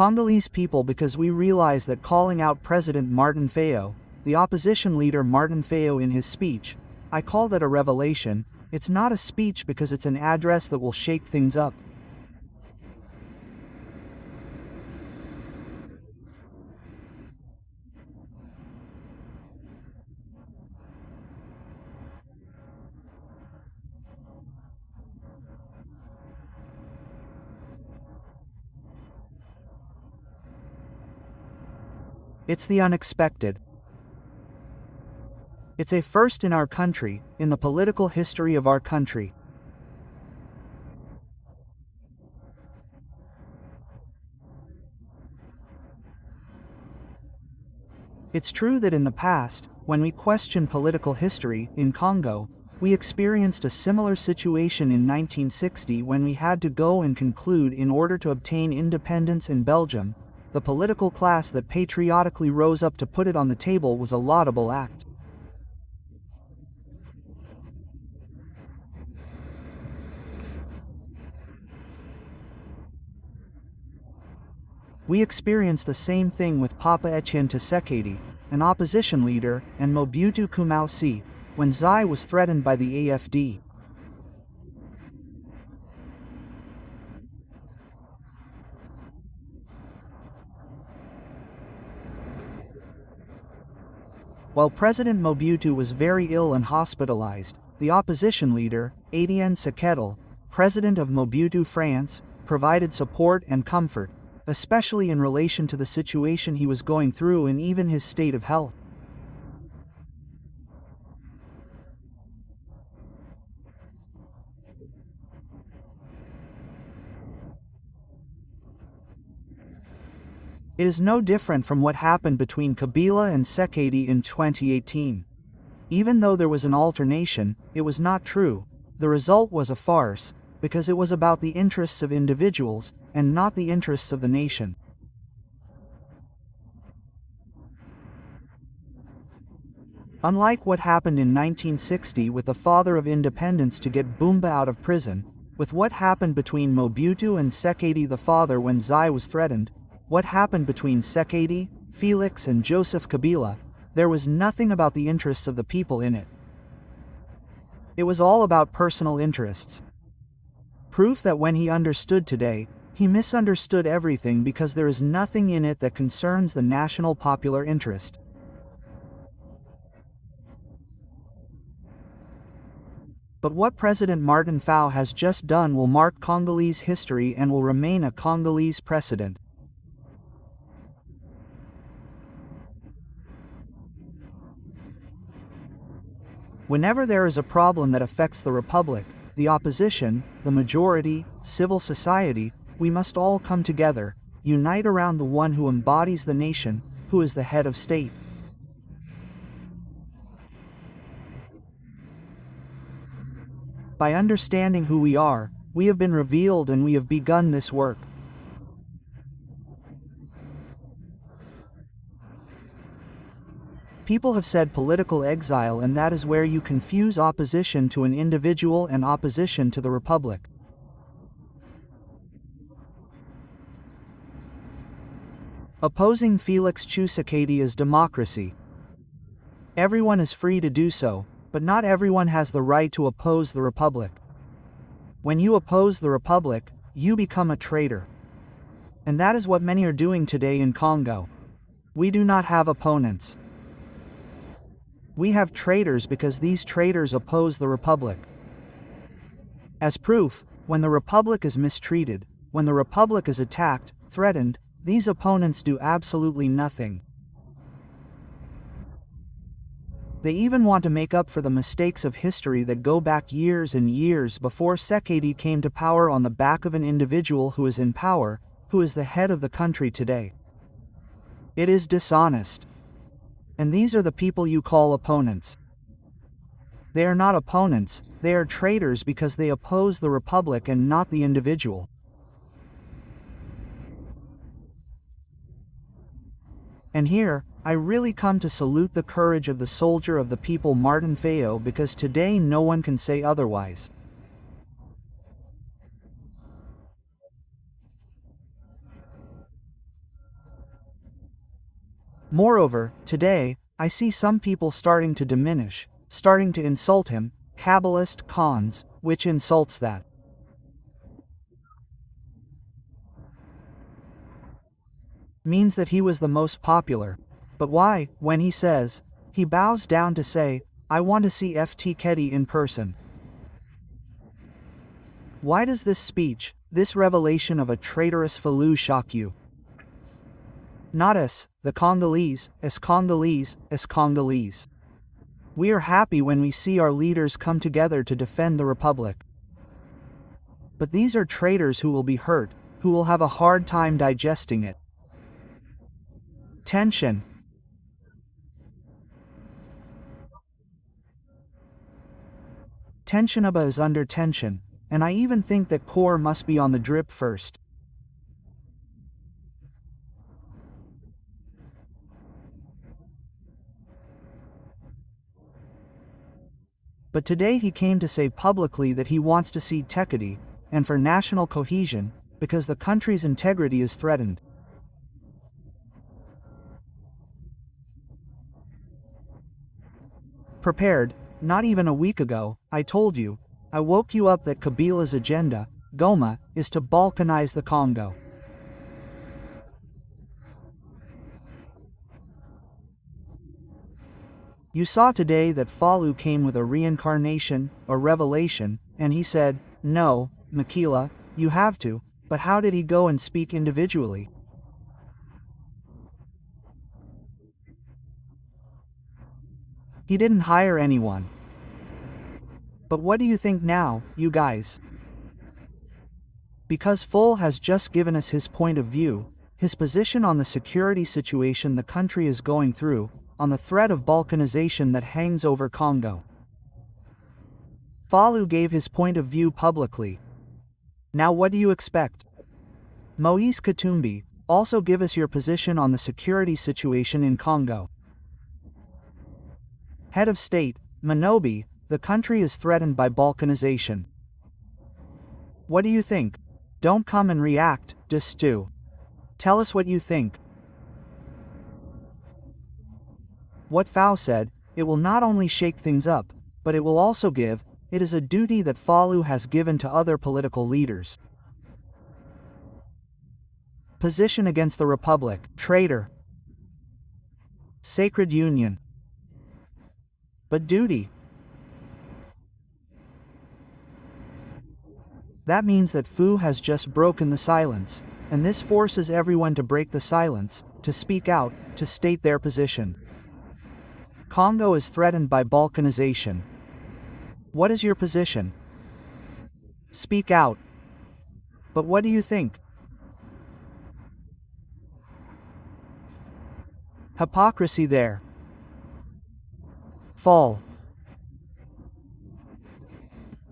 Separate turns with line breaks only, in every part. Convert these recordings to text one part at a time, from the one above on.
Congolese people, because we realize that calling out President Martin Fayulu, the opposition leader Martin Fayulu, in his speech, I call that a revelation. It's not a speech because it's an address that will shake things up. It's the unexpected. It's a first in our country, in the political history of our country. It's true that in the past, when we question political history in Congo, we experienced a similar situation in 1960 when we had to go and conclude in order to obtain independence in Belgium. The political class that patriotically rose up to put it on the table was a laudable act. We experienced the same thing with Papa Etienne Tshisekedi, an opposition leader, and Mobutu Kumausi, when Zai was threatened by the AFD. While President Mobutu was very ill and hospitalized, the opposition leader, Etienne Tshisekedi, president of Mobutu France, provided support and comfort, especially in relation to the situation he was going through and even his state of health. It is no different from what happened between Kabila and Tshisekedi in 2018. Even though there was an alternation, it was not true. The result was a farce, because it was about the interests of individuals, and not the interests of the nation. Unlike what happened in 1960 with the father of independence to get Bumba out of prison, with what happened between Mobutu and Tshisekedi the father when Zai was threatened, what happened between Tshisekedi, Felix and Joseph Kabila, there was nothing about the interests of the people in it. It was all about personal interests. Proof that when he understood today, he misunderstood everything because there is nothing in it that concerns the national popular interest. But what President Martin Fayulu has just done will mark Congolese history and will remain a Congolese precedent. Whenever there is a problem that affects the Republic, the opposition, the majority, civil society, we must all come together, unite around the one who embodies the nation, who is the head of state. By understanding who we are, we have been revealed and we have begun this work. People have said political exile, and that is where you confuse opposition to an individual and opposition to the Republic. Opposing Felix Tshisekedi is democracy. Everyone is free to do so, but not everyone has the right to oppose the Republic. When you oppose the Republic, you become a traitor. And that is what many are doing today in Congo. We do not have opponents. We have traitors because these traitors oppose the Republic. As proof, when the Republic is mistreated, when the Republic is attacked, threatened, these opponents do absolutely nothing. They even want to make up for the mistakes of history that go back years and years before Tshisekedi came to power on the back of an individual who is in power, who is the head of the country today. It is dishonest. And these are the people you call opponents. They are not opponents, they are traitors because they oppose the Republic and not the individual. And here, I really come to salute the courage of the soldier of the people Martin Fayulu, because today no one can say otherwise. Moreover, today, I see some people starting to diminish, starting to insult him, Kabbalist cons, which insults that. Means that he was the most popular. But why, when he says, he bows down to say, I want to see Ft. Kedi in person. Why does this speech, this revelation of a traitorous Fayulu shock you? Not us, the Congolese, as Congolese, as Congolese. We are happy when we see our leaders come together to defend the Republic. But these are traitors who will be hurt, who will have a hard time digesting it. Tension. Tensionaba is under tension, and I even think that core must be on the drip first. But today he came to say publicly that he wants to see Tekedi, and for national cohesion, because the country's integrity is threatened. Prepared, not even a week ago, I told you, I woke you up that Kabila's agenda, Goma, is to balkanize the Congo. You saw today that Fayulu came with a reincarnation, or revelation, and he said, no, Makila, you have to, but how did he go and speak individually? He didn't hire anyone. But what do you think now, you guys? Because Fayulu has just given us his point of view, his position on the security situation the country is going through, on the threat of balkanization that hangs over Congo. Fayulu gave his point of view publicly. Now what do you expect? Moise Katumbi, also give us your position on the security situation in Congo. Head of State, Manobi, the country is threatened by balkanization. What do you think? Don't come and react, just do. Tell us what you think. What Fayulu said, it will not only shake things up, but it will also give, it is a duty that Fayulu has given to other political leaders. Position against the Republic, traitor. Sacred union. But duty. That means that Fayulu has just broken the silence, and this forces everyone to break the silence, to speak out, to state their position. Congo is threatened by balkanization. What is your position? Speak out. But what do you think? Hypocrisy there. Fall.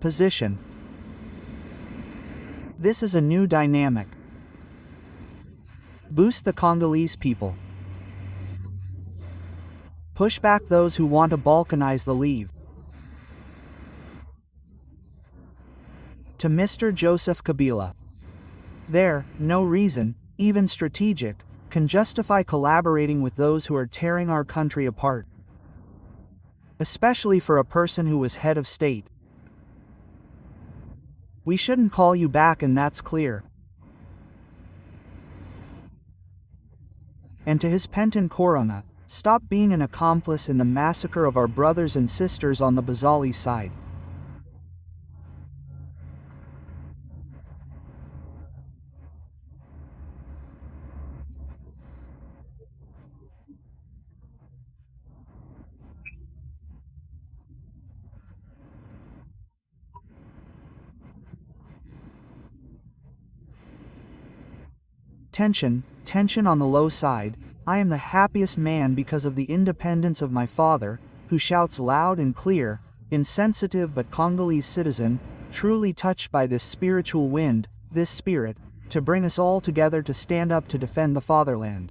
Position. This is a new dynamic. Boost the Congolese people. Push back those who want to balkanize the leave. To Mr. Joseph Kabila. There, no reason, even strategic, can justify collaborating with those who are tearing our country apart. Especially for a person who was head of state. We shouldn't call you back, and that's clear. And to his Penton Corona, stop being an accomplice in the massacre of our brothers and sisters on the Bazali side. Tension on the low side. I am the happiest man because of the independence of my father, who shouts loud and clear, insensitive but Congolese citizen, truly touched by this spiritual wind, this spirit, to bring us all together to stand up to defend the fatherland.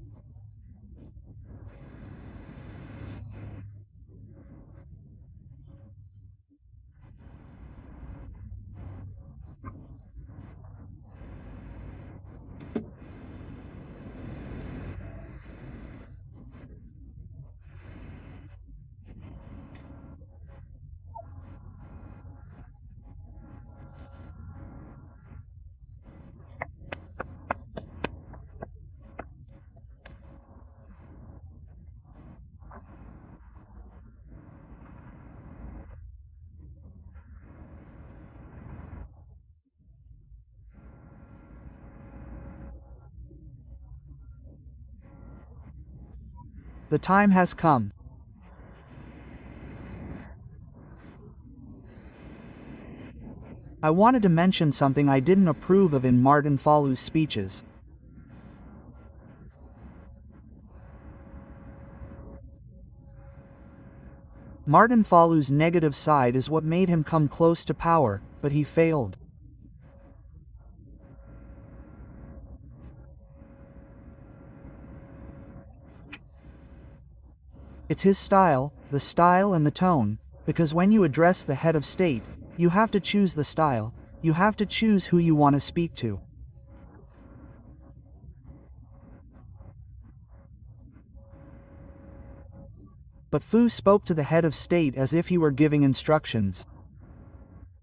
The time has come. I wanted to mention something I didn't approve of in Martin Fayulu's speeches. Martin Fayulu's negative side is what made him come close to power, but he failed. It's his style, the style and the tone, because when you address the head of state, you have to choose the style, you have to choose who you want to speak to. But Fu spoke to the head of state as if he were giving instructions.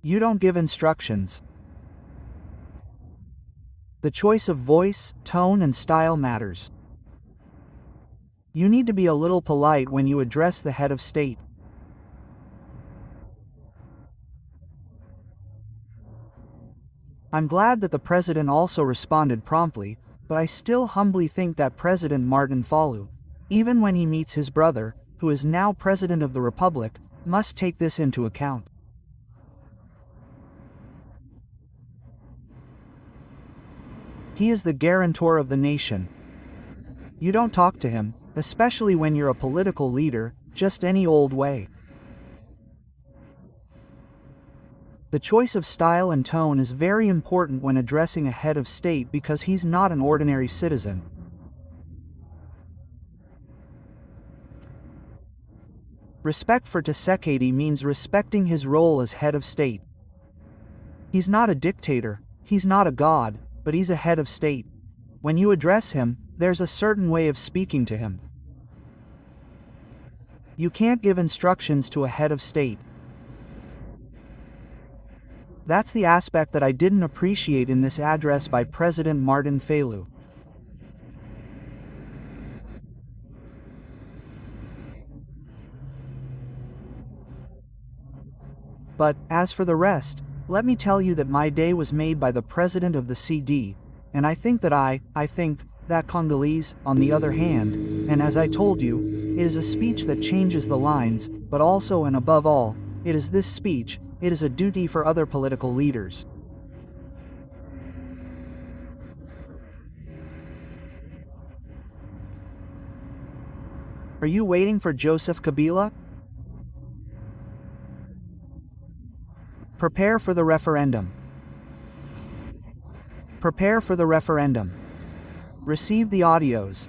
You don't give instructions. The choice of voice, tone and style matters. You need to be a little polite when you address the head of state. I'm glad that the president also responded promptly, but I still humbly think that President Martin Fayulu, even when he meets his brother, who is now President of the Republic, must take this into account. He is the guarantor of the nation. You don't talk to him, especially when you're a political leader, just any old way. The choice of style and tone is very important when addressing a head of state because he's not an ordinary citizen. Respect for Tshisekedi means respecting his role as head of state. He's not a dictator, he's not a god, but he's a head of state. When you address him, there's a certain way of speaking to him. You can't give instructions to a head of state. That's the aspect that I didn't appreciate in this address by President Martin Fayulu. But, as for the rest, let me tell you that my day was made by the president of the CD, and I think that Congolese, on the other hand, and as I told you, it is a speech that changes the lines, but also and above all, it is this speech, it is a duty for other political leaders. Are you waiting for Joseph Kabila? Prepare for the referendum. Prepare for the referendum. Receive the audios.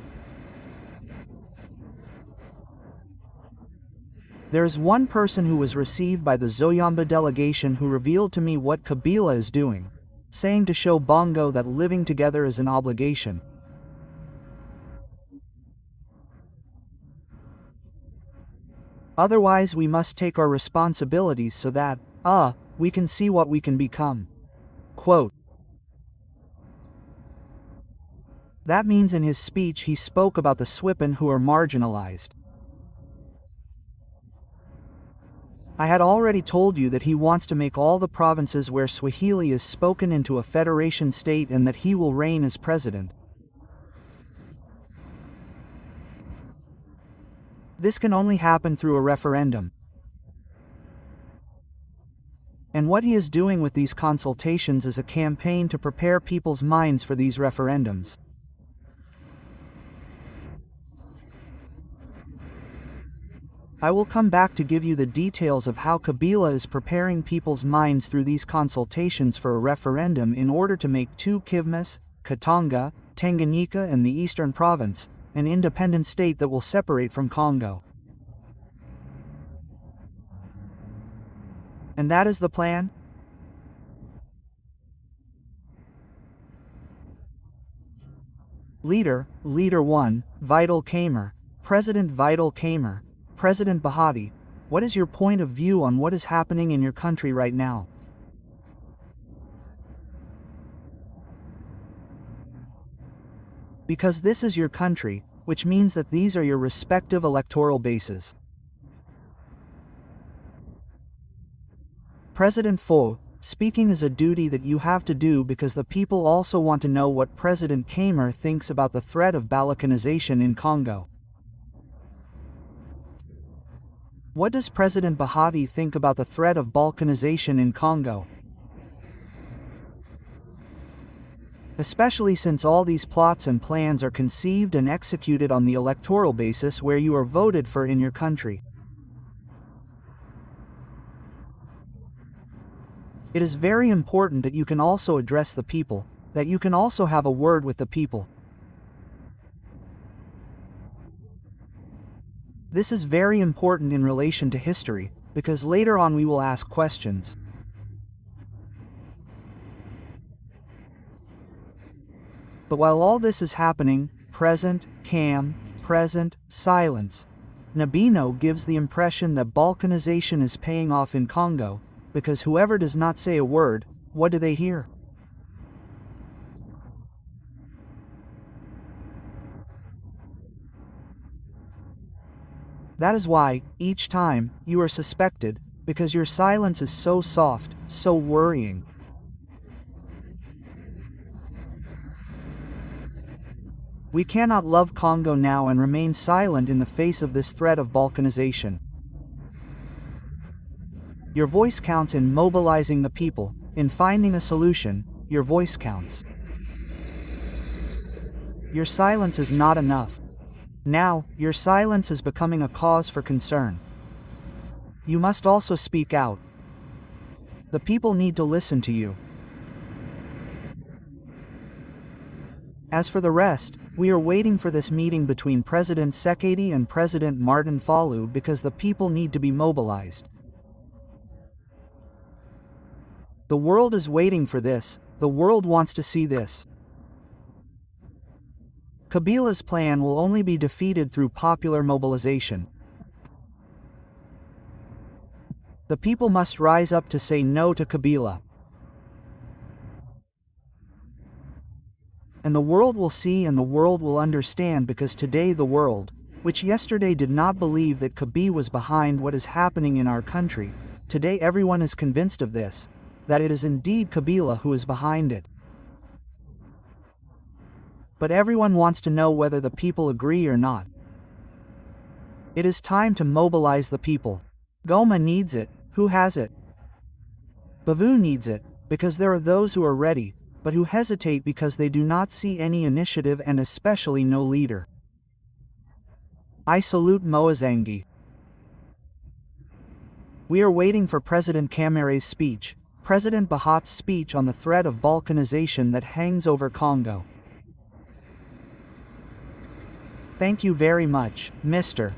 There is one person who was received by the Zoyamba delegation who revealed to me what Kabila is doing, saying to show Bongo that living together is an obligation. Otherwise we must take our responsibilities so that, we can see what we can become. Quote. That means in his speech he spoke about the Swipan who are marginalized. I had already told you that he wants to make all the provinces where Swahili is spoken into a federation state and that he will reign as president. This can only happen through a referendum. And what he is doing with these consultations is a campaign to prepare people's minds for these referendums. I will come back to give you the details of how Kabila is preparing people's minds through these consultations for a referendum in order to make two Kivmas, Katanga, Tanganyika and the Eastern Province, an independent state that will separate from Congo. And that is the plan? Leader 1, Vital Kamer, President Vital Kamer, President Bahati, what is your point of view on what is happening in your country right now? Because this is your country, which means that these are your respective electoral bases. President Fo, speaking is a duty that you have to do because the people also want to know what President Kamer thinks about the threat of Balkanization in Congo. What does President Bahati think about the threat of balkanization in Congo? Especially since all these plots and plans are conceived and executed on the electoral basis where you are voted for in your country. It is very important that you can also address the people, that you can also have a word with the people. This is very important in relation to history, because later on we will ask questions. But while all this is happening, present, calm, present, silence. Nabino gives the impression that balkanization is paying off in Congo, because whoever does not say a word, what do they hear? That is why, each time, you are suspected, because your silence is so soft, so worrying. We cannot love Congo now and remain silent in the face of this threat of balkanization. Your voice counts in mobilizing the people, in finding a solution, your voice counts. Your silence is not enough. Now, your silence is becoming a cause for concern. You must also speak out. The people need to listen to you. As for the rest, we are waiting for this meeting between President Sekedi and President Martin Fayulu because the people need to be mobilized. The world is waiting for this, the world wants to see this. Kabila's plan will only be defeated through popular mobilization. The people must rise up to say no to Kabila. And the world will see and the world will understand, because today the world, which yesterday did not believe that Kabila was behind what is happening in our country, today everyone is convinced of this, that it is indeed Kabila who is behind it. But everyone wants to know whether the people agree or not. It is time to mobilize the people. Goma needs it. Who has it? Bavu needs it, because there are those who are ready, but who hesitate because they do not see any initiative and especially no leader. I salute Moazangi. We are waiting for President Kamere's speech, President Bahati's speech on the threat of balkanization that hangs over Congo. Thank you very much, Mr.